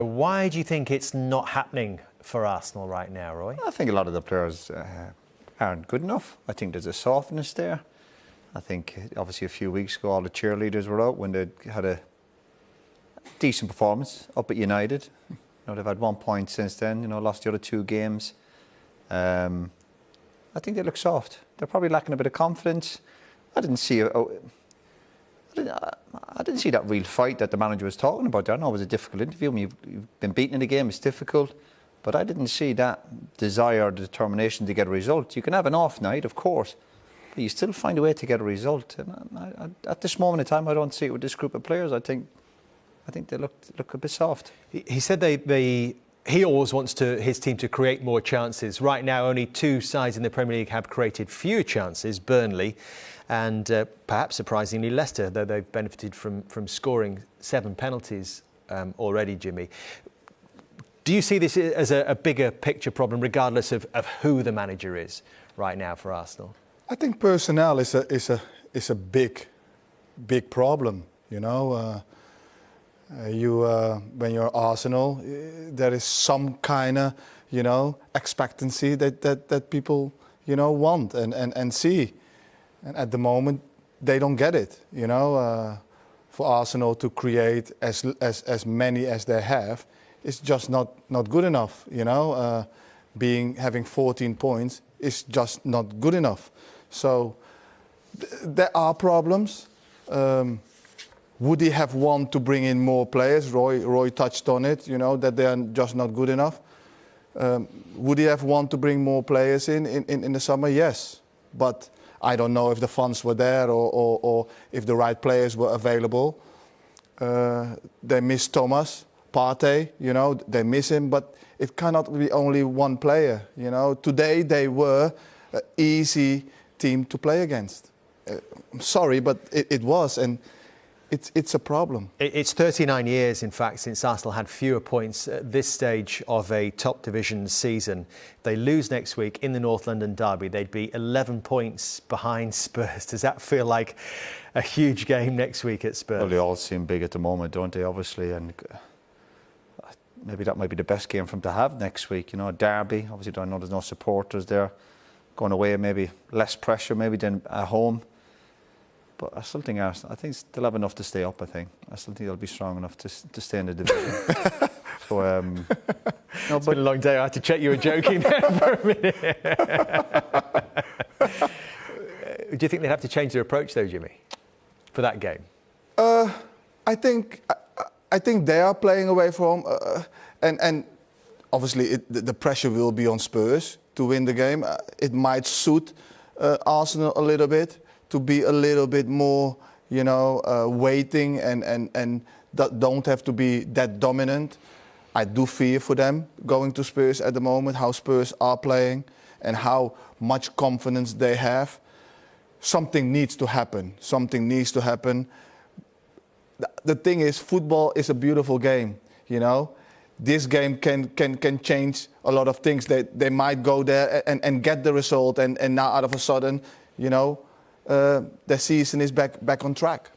Why do you think it's not happening for Arsenal right now, Roy? I think a lot of the players aren't good enough. I think there's a softness there. I think obviously a few weeks ago all the cheerleaders were out when they had a decent performance up at United. You know, they've had 1 point since then, lost the other 2 games. I think they look soft. They're probably lacking a bit of confidence. I didn't see that real fight that the manager was talking about there. I know it was a difficult interview. When you've been beaten in the game, it's difficult. But I didn't see that desire or determination to get a result. You can have an off night, of course, but you still find a way to get a result. And at this moment in time, I don't see it with this group of players. I think they look a bit soft. He said he always wants his team to create more chances. Right now, only 2 sides in the Premier League have created fewer chances, Burnley and perhaps surprisingly Leicester, though they've benefited from scoring 7 penalties already, Jimmy. Do you see this as a bigger picture problem, regardless of who the manager is right now for Arsenal? I think personnel is a big problem. When you're Arsenal, there is some kind of expectancy that people want and see, and at the moment they don't get it. For Arsenal to create as many as they have, it's just not good enough. Having 14 points is just not good enough. So there are problems. Would he have wanted to bring in more players? Roy touched on it, that they are just not good enough. Would he have wanted to bring more players in the summer? Yes. But I don't know if the funds were there or if the right players were available. They miss Thomas Partey, they miss him, but it cannot be only one player. Today they were an easy team to play against. I'm sorry, but it was. And it's a problem. It's 39 years, in fact, since Arsenal had fewer points at this stage of a top division season. If they lose next week in the North London derby, they'd be 11 points behind Spurs. Does that feel like a huge game next week at Spurs? Well, they all seem big at the moment, don't they, obviously? And maybe that might be the best game for them to have next week. A derby. Obviously, I know there's no supporters there. Going away, maybe less pressure maybe than at home. But I still think Arsenal, they'll have enough to stay up, I think. I still think they'll be strong enough to stay in the division. It's been a long day. I had to check you were joking there for a minute. Do you think they'd have to change their approach, though, Jimmy, for that game? I think they are playing away from and obviously the pressure will be on Spurs to win the game. It might suit Arsenal a little bit to be a little bit more, waiting and don't have to be that dominant. I do fear for them going to Spurs at the moment, how Spurs are playing and how much confidence they have. Something needs to happen. Something needs to happen. The thing is, football is a beautiful game, This game can change a lot of things. They might go there and get the result and now out of a sudden, the season is back on track.